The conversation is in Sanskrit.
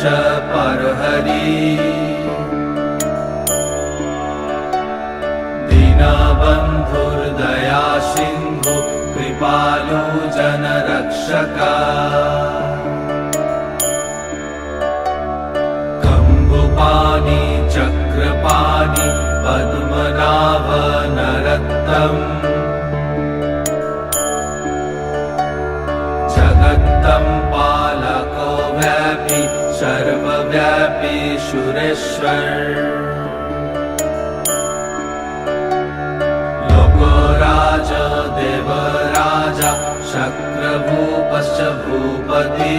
परहरि दीनबन्धुर्दया सिन्धु कृपालु जनरक्षका कम्बुपाणि चक्रपाणि पद्मनाभ नरोत्तम जगत्तं पालको व्यापी सर्वव्यापी सुरेश्वर लोकराज देवराजा शक्रभूपश्च भूपति